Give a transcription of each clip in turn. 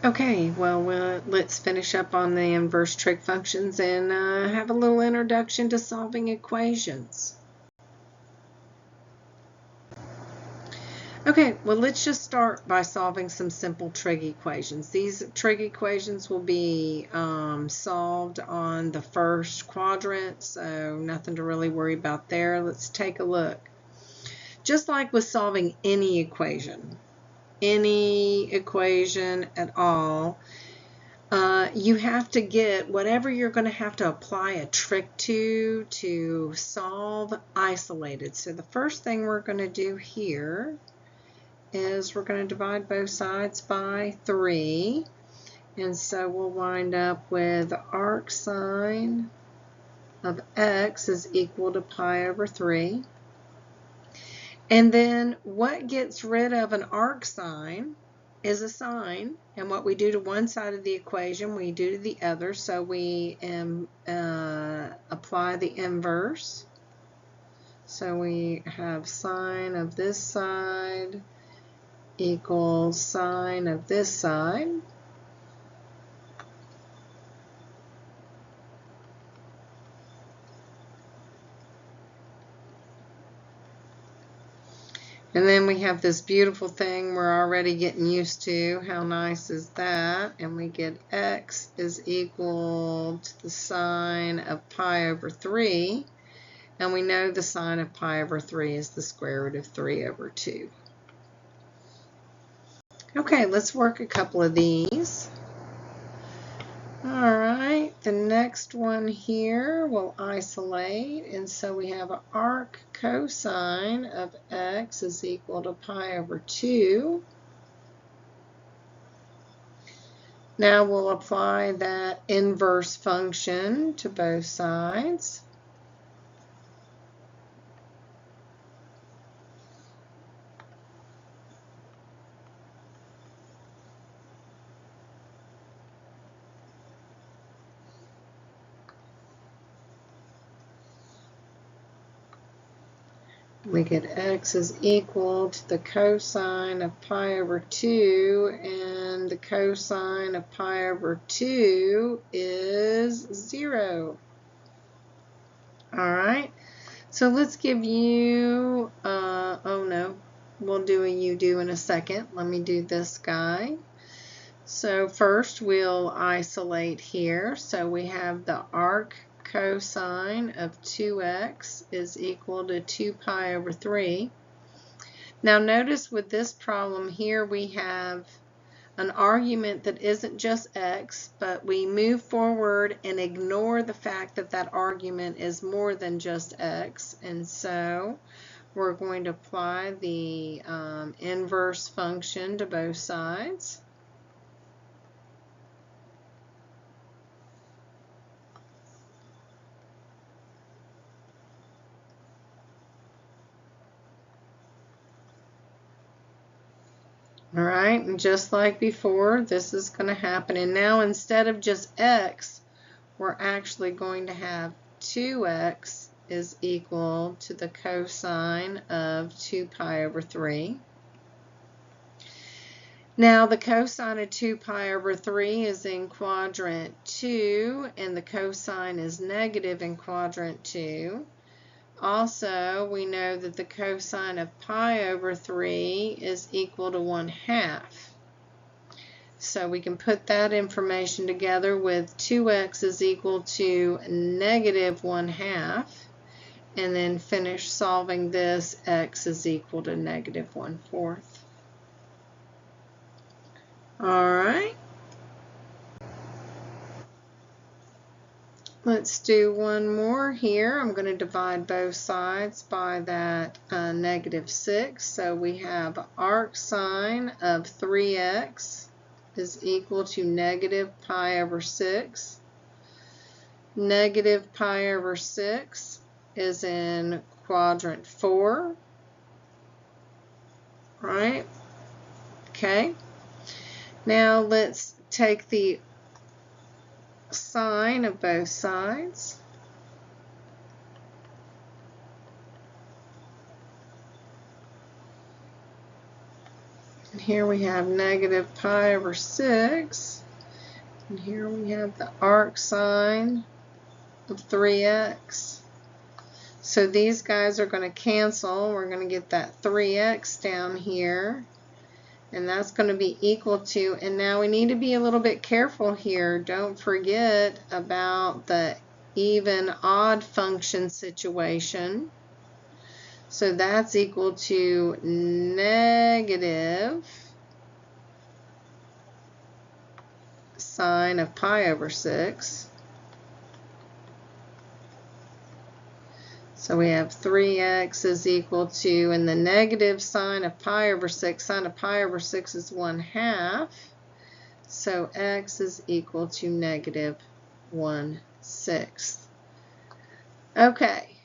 Okay, well, let's finish up on the inverse trig functions and have a little introduction to solving equations. Okay, well, let's just start by solving some simple trig equations. These trig equations will be solved on the first quadrant, so nothing to really worry about there. Let's take a look. Just like with solving any equation at all, you have to get whatever you're going to have to apply a trick to solve isolated. So the first thing we're going to do here is we're going to divide both sides by 3. And so we'll wind up with arc sine of x is equal to pi over 3. And then what gets rid of an arc sine is a sine, and what we do to one side of the equation we do to the other, so we apply the inverse. So we have sine of this side equals sine of this side. And then we have this beautiful thing we're already getting used to. How nice is that? And we get x is equal to the sine of pi over 3. And we know the sine of pi over 3 is the square root of 3 over 2. Okay, let's work a couple of these. All right, the next one here will isolate, and so we have an arc cosine of x is equal to pi over 2. Now we'll apply that inverse function to both sides. We get x is equal to the cosine of pi over 2, and the cosine of pi over 2 is 0. All right, so let's give you, oh no, we'll do a you-do in a second. Let me do this guy. So first we'll isolate here. So we have the arc cosine of 2x is equal to 2 pi over 3. Now notice with this problem here we have an argument that isn't just x, but we move forward and ignore the fact that that argument is more than just x, and so we're going to apply the inverse function to both sides. All right, and just like before, this is going to happen. And now instead of just x, we're actually going to have 2x is equal to the cosine of 2 pi over 3. Now the cosine of 2 pi over 3 is in quadrant 2, and the cosine is negative in quadrant 2. Also, we know that the cosine of pi over 3 is equal to 1/2. So we can put that information together with 2x is equal to negative 1/2, and then finish solving this. X is equal to negative 1/4. All right. Let's do one more here. I'm going to divide both sides by that negative 6. So we have arc sine of 3x is equal to negative pi over 6. Negative pi over 6 is in quadrant 4. Right? Okay. Now let's take the sine of both sides. here we have negative pi over 6. And here we have the arc sine of 3x. So these guys are going to cancel. We're going to get that 3x down here. And that's going to be equal to, and now we need to be a little bit careful here. Don't forget about the even odd function situation. So that's equal to negative sine of pi over 6. So we have 3x is equal to, and the negative sine of pi over 6, sine of pi over 6 is 1/2. So x is equal to negative 1/6. Okay,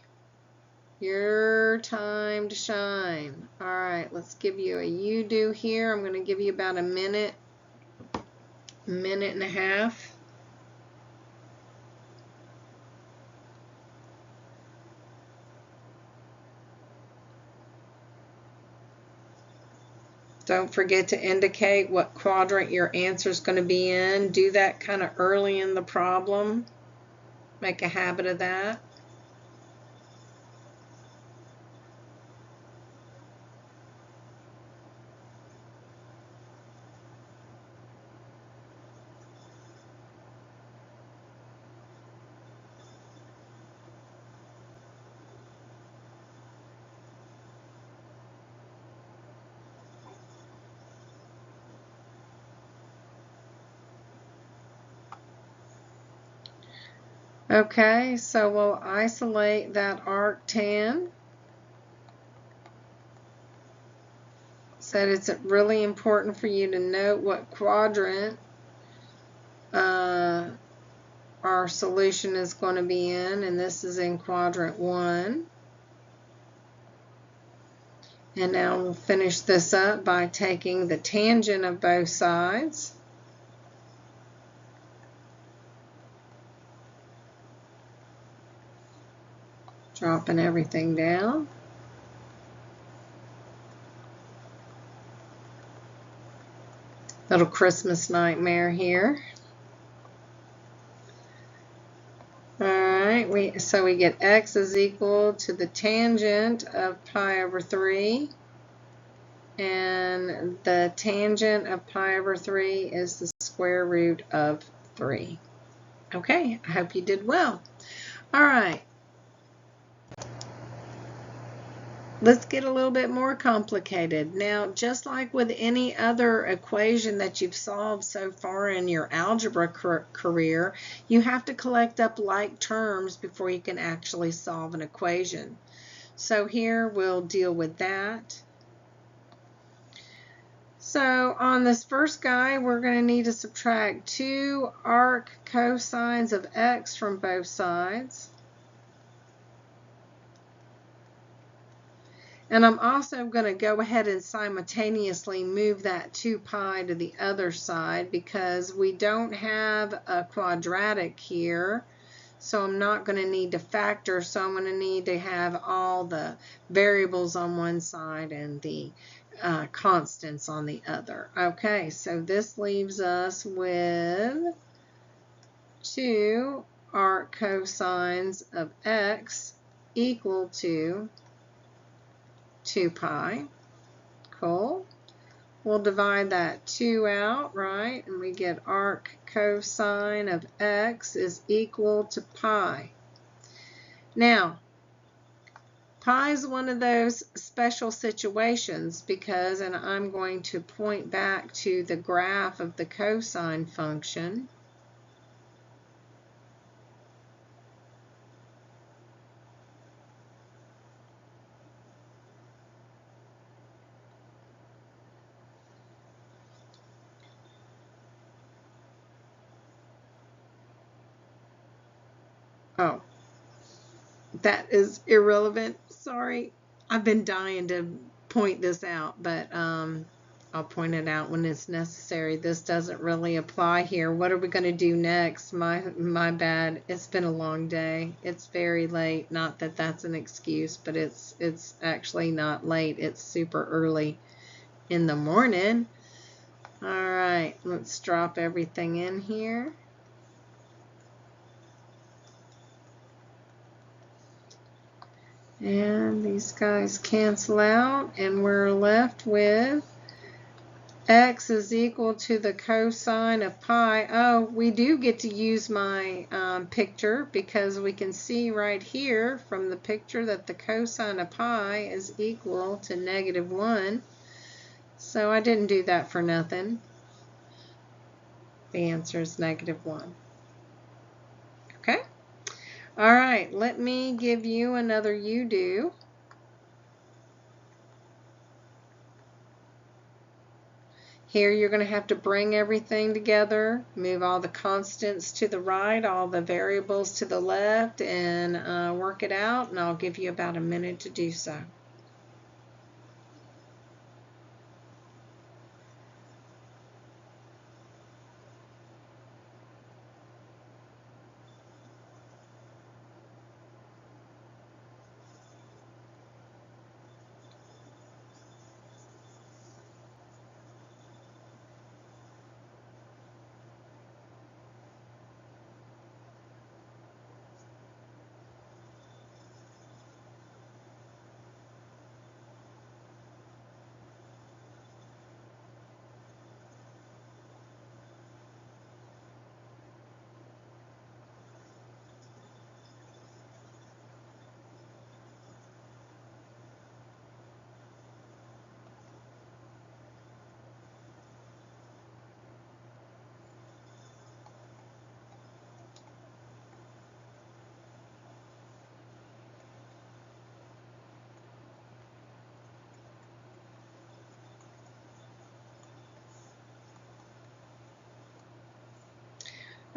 your time to shine. All right, let's give you a you-do here. I'm going to give you about a minute and a half. Don't forget to indicate what quadrant your answer is going to be in. Do that kind of early in the problem. Make a habit of that. Okay, so we'll isolate that arctan. Said it's really important for you to note what quadrant our solution is going to be in, and this is in quadrant 1. And now we'll finish this up by taking the tangent of both sides. Dropping everything down. Little Christmas nightmare here. Alright, so we get x is equal to the tangent of pi over 3. And the tangent of pi over 3 is the square root of 3. Okay, I hope you did well. Alright. Let's get a little bit more complicated. Now, just like with any other equation that you've solved so far in your algebra career, you have to collect up like terms before you can actually solve an equation. So here we'll deal with that. So on this first guy, we're going to need to subtract 2 arc cosines of x from both sides. And I'm also going to go ahead and simultaneously move that 2 pi to the other side because we don't have a quadratic here. So I'm not going to need to factor. So I'm going to need to have all the variables on one side and the constants on the other. Okay, so this leaves us with 2 arc cosines of x equal to 2 pi. Cool. We'll divide that 2 out, right? And we get arc cosine of x is equal to pi. Now, pi is one of those special situations because, and I'm going to point back to the graph of the cosine function. Oh, that is irrelevant. Sorry. I've been dying to point this out, but I'll point it out when it's necessary. This doesn't really apply here. What are we going to do next? My bad. It's been a long day. It's very late. Not that that's an excuse, but it's actually not late. It's super early. in the morning. All right, let's drop everything in here. And these guys cancel out, and we're left with x is equal to the cosine of pi. Oh, we do get to use my picture, because we can see right here from the picture that the cosine of pi is equal to -1. So I didn't do that for nothing. The answer is -1. Okay? All right, let me give you another you do. Here you're going to have to bring everything together, move all the constants to the right, all the variables to the left, and work it out, and I'll give you about a minute to do so.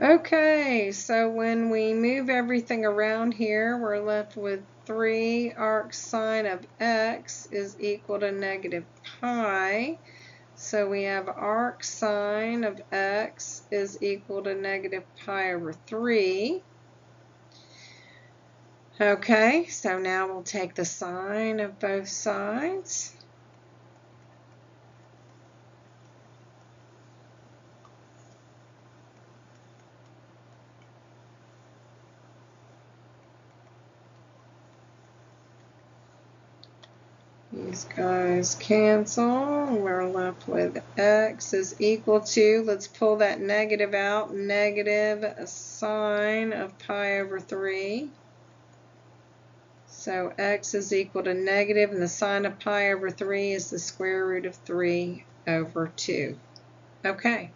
Okay, so when we move everything around here, we're left with 3 arc sine of x is equal to -pi. So we have arc sine of x is equal to -pi/3. Okay, so now we'll take the sine of both sides. These guys cancel. We're left with x is equal to, let's pull that negative out, negative sine of pi/3. So x is equal to negative, and the sine of pi/3 is the square root of 3/2. Okay.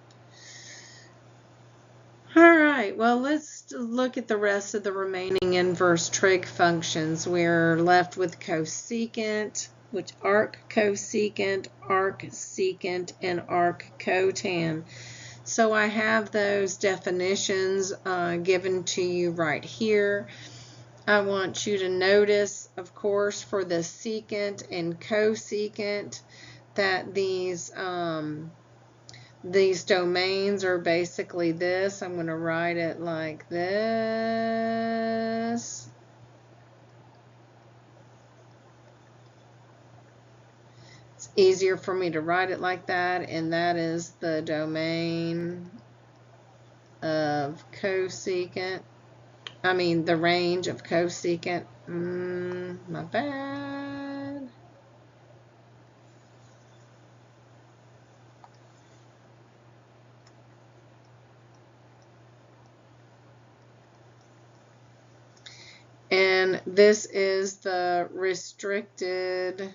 All right, well, let's look at the rest of the remaining inverse trig functions. We're left with cosecant, which arc cosecant, arc secant, and arc cotan. So I have those definitions given to you right here. I want you to notice, of course, for the secant and cosecant, that these domains are basically this. I'm going to write it like this. It's easier for me to write it like that, and that is the domain of cosecant. I mean, the range of cosecant. My bad. And this is the restricted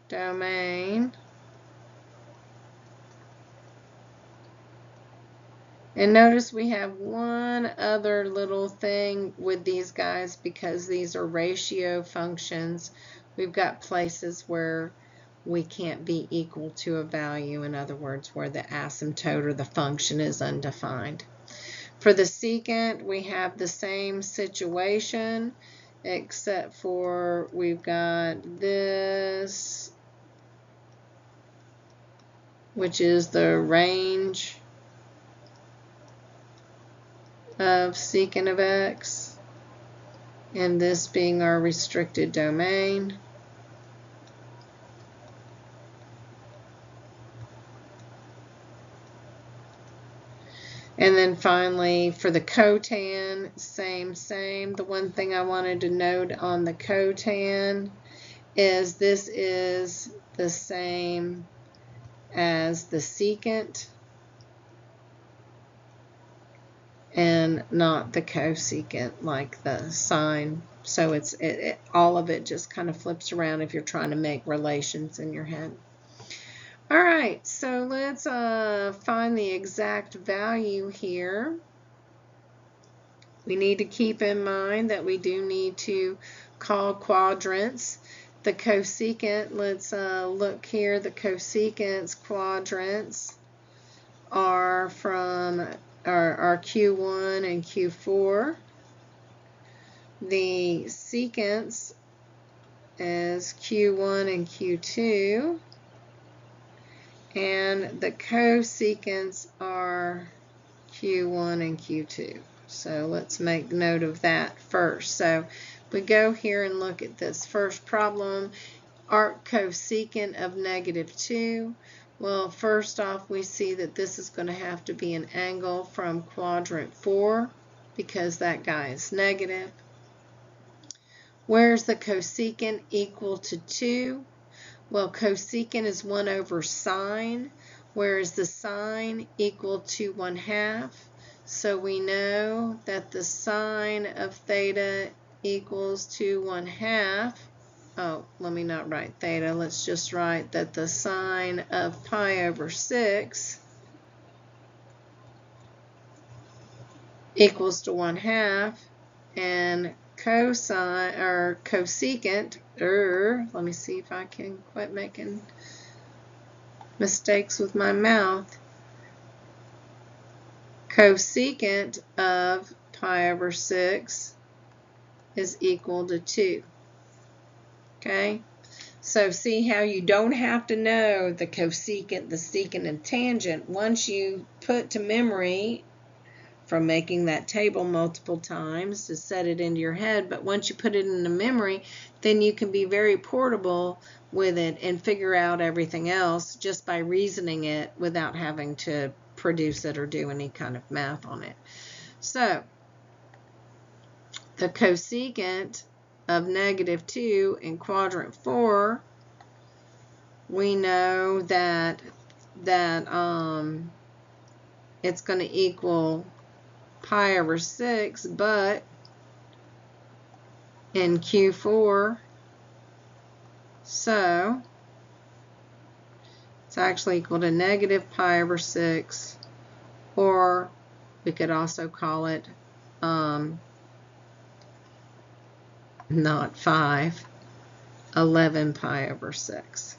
domain. And notice we have one other little thing with these guys, because these are ratio functions. We've got places where we can't be equal to a value, in other words, where the asymptote or the function is undefined. For the secant, we have the same situation, except for we've got this, which is the range of secant of x, and this being our restricted domain. And then finally, for the cotan, same. The one thing I wanted to note on the cotan is this is the same as the secant and not the cosecant like the sine. So all of it just kind of flips around if you're trying to make relations in your head. All right, so let's find the exact value here. We need to keep in mind that we do need to call quadrants. The cosecant, let's look here, the cosecant's quadrants are from our Q1 and Q4. The secants is Q1 and Q2. And the cosecants are Q1 and Q2. So let's make note of that first. So we go here and look at this first problem, arc cosecant of -2. Well, first off, we see that this is going to have to be an angle from quadrant 4 because that guy is negative. Where's the cosecant equal to 2? Well, cosecant is 1 over sine, whereas the sine equal to 1/2. So we know that the sine of theta equals to 1/2. Oh, let me not write theta. Let's just write that the sine of pi over 6 equals to 1/2, and cosine or cosecant, let me see if I can quit making mistakes with my mouth. Cosecant of pi over 6 is equal to 2. Okay, so see how you don't have to know the cosecant, the secant, and tangent once you put to memory from making that table multiple times to set it into your head. But once you put it into memory, then you can be very portable with it and figure out everything else just by reasoning it without having to produce it or do any kind of math on it. So the cosecant of -2 in quadrant 4, we know that it's going to equal pi over 6, but in Q4, so it's actually equal to -pi over 6, or we could also call it not 5, 11 pi over 6.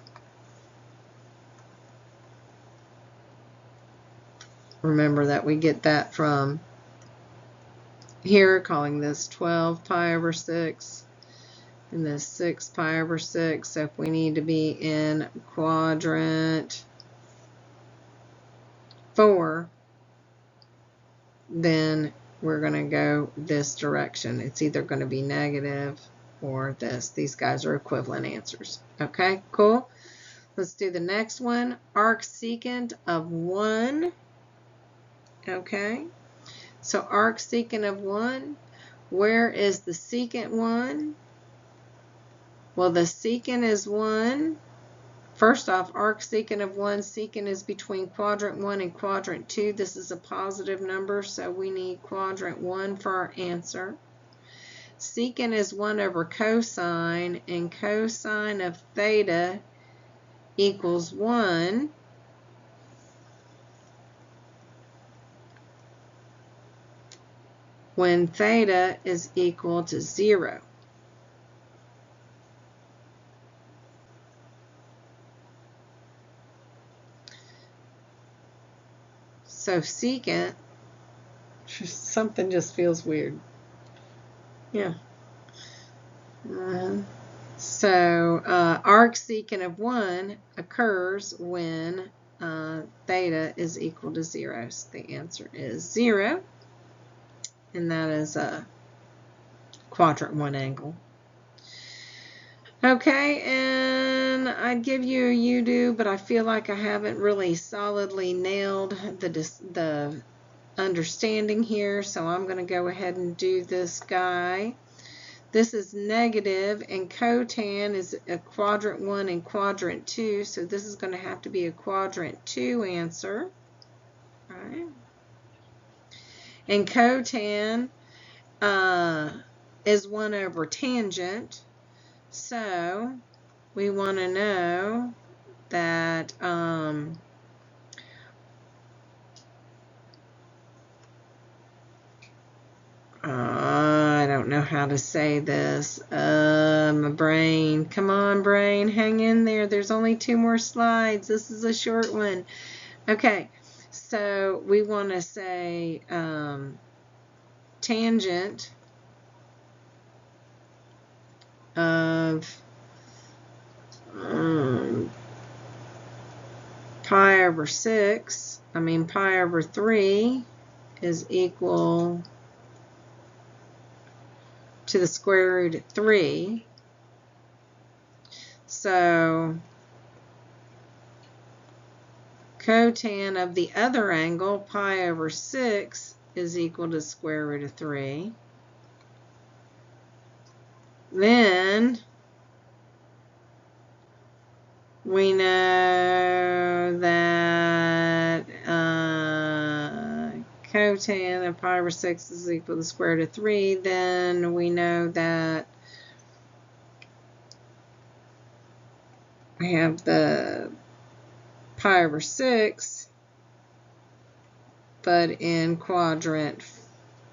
Remember that we get that from here, calling this 12 pi over 6 and this 6 pi over 6. So if we need to be in quadrant 4, then we're going to go this direction. It's either going to be negative or this. These guys are equivalent answers. Okay, cool. Let's do the next one. Arc secant of 1. Okay, so arc secant of 1. Where is the secant 1? Well, the secant is 1. First off, arc secant of 1, secant is between quadrant 1 and quadrant 2. This is a positive number, so we need quadrant 1 for our answer. Secant is 1 over cosine, and cosine of theta equals 1. When theta is equal to 0. So secant, something just feels weird. Yeah. So arc secant of 1 occurs when theta is equal to 0. So the answer is 0. And that is a quadrant 1 angle. Okay, and I'd give you a you-do, but I feel like I haven't really solidly nailed the understanding here, so I'm going to go ahead and do this guy. This is negative, and cotan is a quadrant 1 and quadrant 2, so this is going to have to be a quadrant 2 answer. Right? And cotan is 1 over tangent, so we want to know that I don't know how to say this. My brain. Come on, brain. Hang in there. There's only 2 more slides. This is a short one. Okay. So we want to say tangent of pi over 3 is equal to the square root of 3. So cotan of the other angle, pi over 6, is equal to the square root of 3. Then we know that cotan of pi over 6 is equal to the square root of 3. Then we know that we have the pi over 6, but in quadrant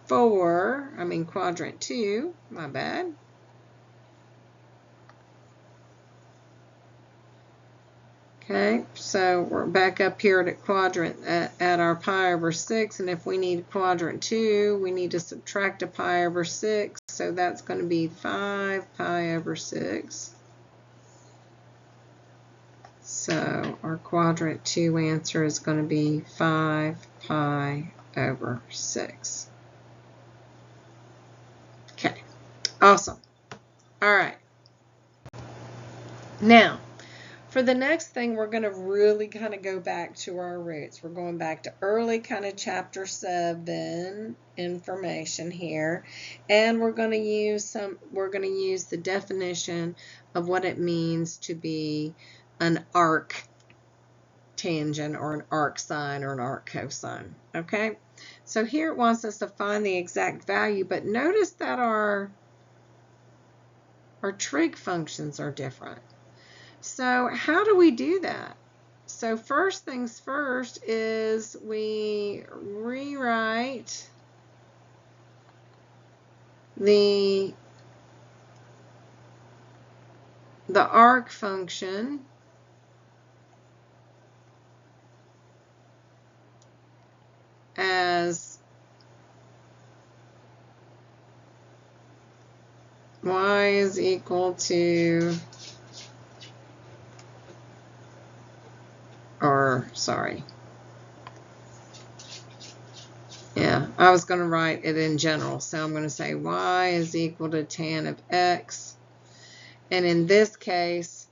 2, my bad. Okay, so we're back up here at quadrant at our pi over 6, and if we need quadrant 2, we need to subtract a pi over 6, so that's going to be 5 pi over 6. So our quadrant 2 answer is going to be 5 pi over 6. Okay, awesome. All right. Now, for the next thing, we're going to really kind of go back to our roots. We're going back to early kind of chapter 7 information here, and we're going to use the definition of what it means to be an arc tangent or an arc sine or an arc cosine. Okay, so here it wants us to find the exact value, but notice that our trig functions are different. So how do we do that? So first things first is we rewrite the arc function as y is equal to, I was going to write it in general, so I'm going to say y is equal to tan of x. And in this case,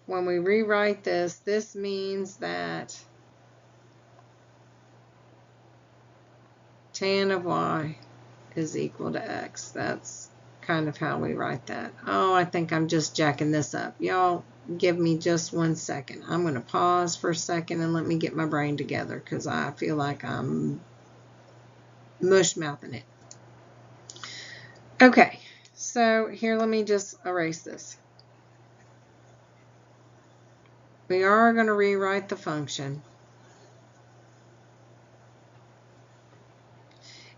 when we rewrite this, this means that tan of y is equal to x. That's kind of how we write that. Oh, I think I'm just jacking this up. Y'all give me just 1 second. I'm going to pause for a second and let me get my brain together because I feel like I'm mush-mouthing it. Okay, so here, let me just erase this. We are going to rewrite the function.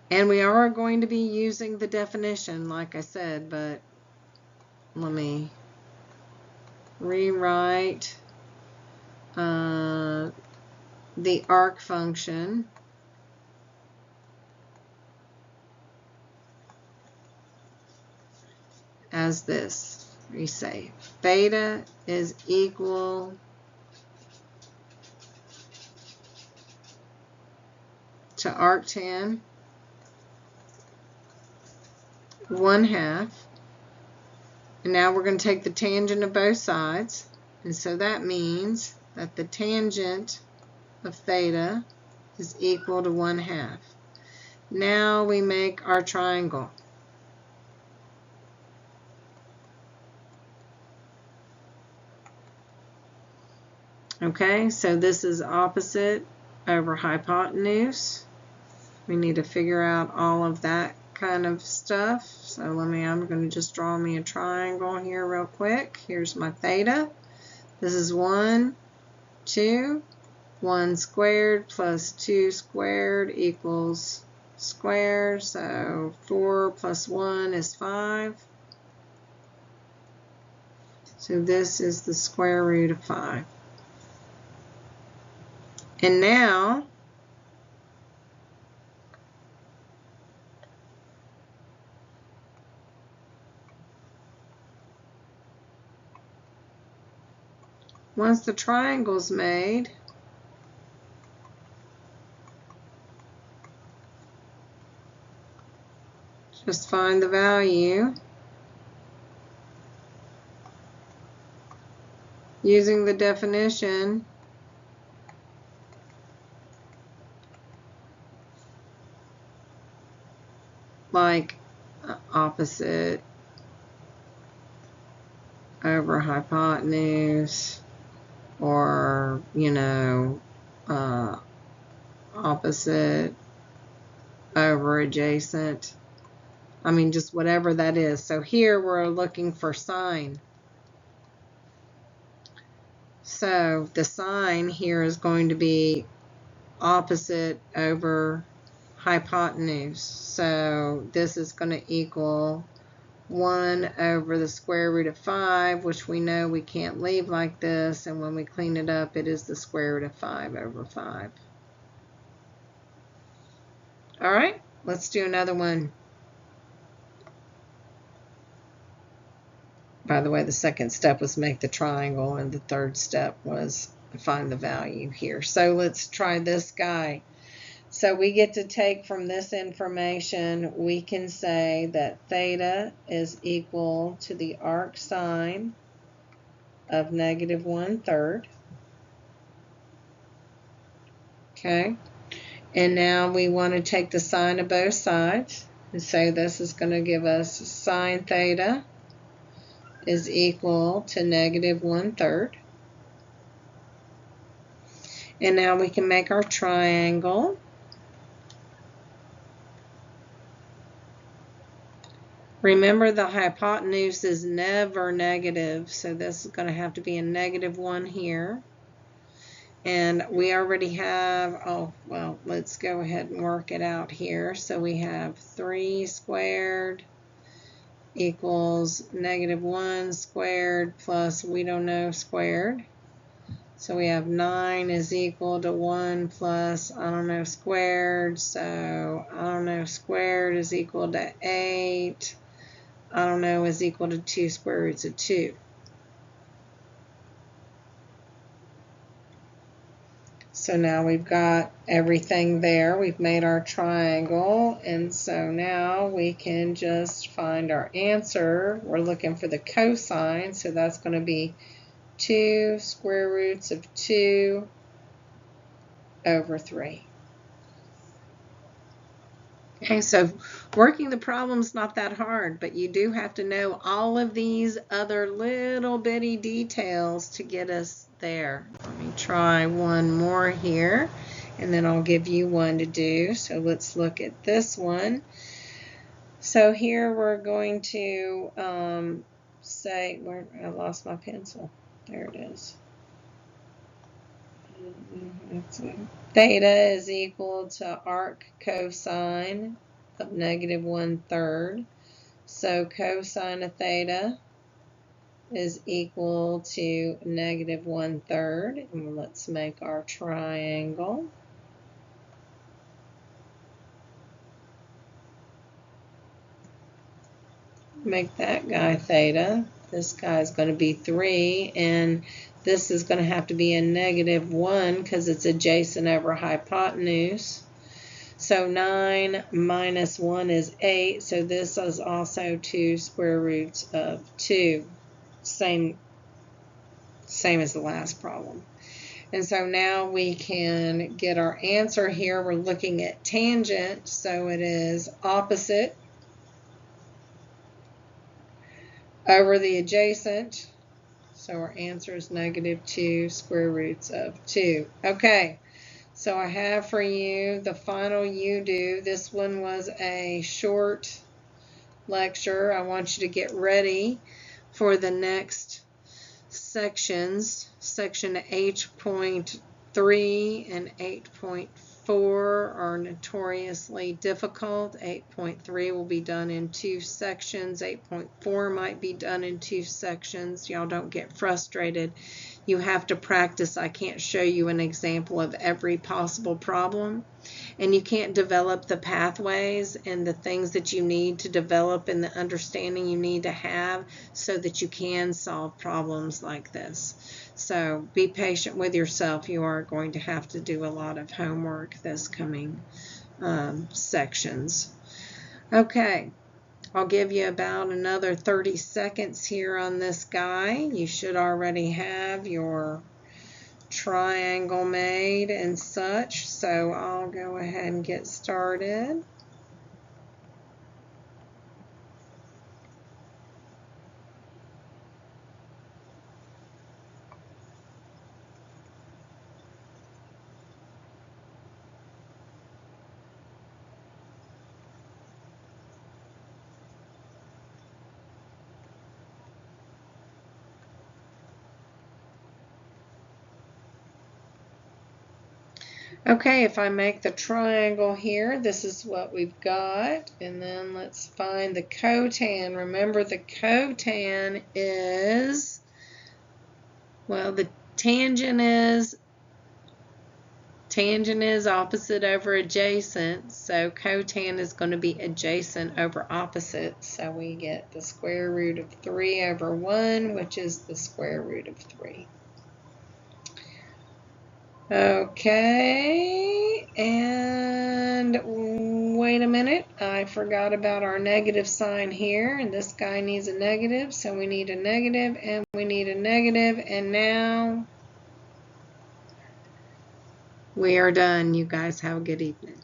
And we are going to be using the definition, like I said, but let me rewrite the arc function as this. We say theta is equal to arctan 1/2. And now we're going to take the tangent of both sides. And so that means that the tangent of theta is equal to 1/2. Now we make our triangle. Okay, so this is opposite over hypotenuse. We need to figure out all of that kind of stuff. So I'm going to just draw me a triangle here real quick. Here's my theta. This is 1, 2, 1 squared plus 2 squared equals square. So 4 plus 1 is 5. So this is the square root of 5. And now once the triangle's made, just find the value using the definition. Like opposite over hypotenuse, or opposite over adjacent. I mean, just whatever that is. So here we're looking for sine. So the sine here is going to be opposite over hypotenuse. So this is going to equal 1 over the square root of 5, which we know we can't leave like this, and when we clean it up, it is the square root of 5 over 5. All right, let's do another one. By the way, the second step was make the triangle, and the third step was find the value here. So let's try this guy. So we get to take from this information, we can say that theta is equal to the arc sine of negative 1/3. Okay, and now we want to take the sine of both sides, and so this is going to give us sine theta is equal to negative 1/3. And now we can make our triangle. Remember, the hypotenuse is never negative, so this is going to have to be a -1 here. And we already have, oh, well, let's go ahead and work it out here. So we have 3 squared equals -1 squared plus we don't know squared. So we have 9 is equal to 1 plus I don't know squared. So I don't know squared is equal to 8. I don't know is equal to 2 square roots of 2. So now we've got everything there. We've made our triangle, and so now we can just find our answer. We're looking for the cosine, so that's going to be 2 square roots of 2 over 3. Okay, so working the problem's not that hard, but you do have to know all of these other little bitty details to get us there. Let me try one more here, and then I'll give you one to do. So let's look at this one. So here we're going to say, where I lost my pencil. There it is. Theta is equal to arc cosine of -1/3. So cosine of theta is equal to -1/3. And let's make our triangle. Make that guy theta. This guy is going to be 3, and this is going to have to be a -1 because it's adjacent over hypotenuse. So 9 minus 1 is 8, so this is also 2 square roots of 2. Same as the last problem. And so now we can get our answer here. We're looking at tangent, so it is opposite over the adjacent. So our answer is -2 square roots of 2. Okay, so I have for you the final you do. This one was a short lecture. I want you to get ready for the next sections. Section 8.3 and 8.4 are notoriously difficult. 8.3 will be done in 2 sections. 8.4 might be done in 2 sections. Y'all don't get frustrated. You have to practice. I can't show you an example of every possible problem. And you can't develop the pathways and the things that you need to develop and the understanding you need to have so that you can solve problems like this. So be patient with yourself. You are going to have to do a lot of homework this coming sections. Okay, I'll give you about another 30 seconds here on this guy. You should already have your triangle made and such, so I'll go ahead and get started. Okay, if I make the triangle here, this is what we've got. And then let's find the cotan. Remember, the cotan is, well, the tangent is opposite over adjacent. So cotan is going to be adjacent over opposite. So we get the square root of 3 over 1, which is the square root of 3. Okay, and wait a minute, I forgot about our negative sign here, and this guy needs a negative, so we need a negative, and we need a negative, and now we are done. You guys have a good evening.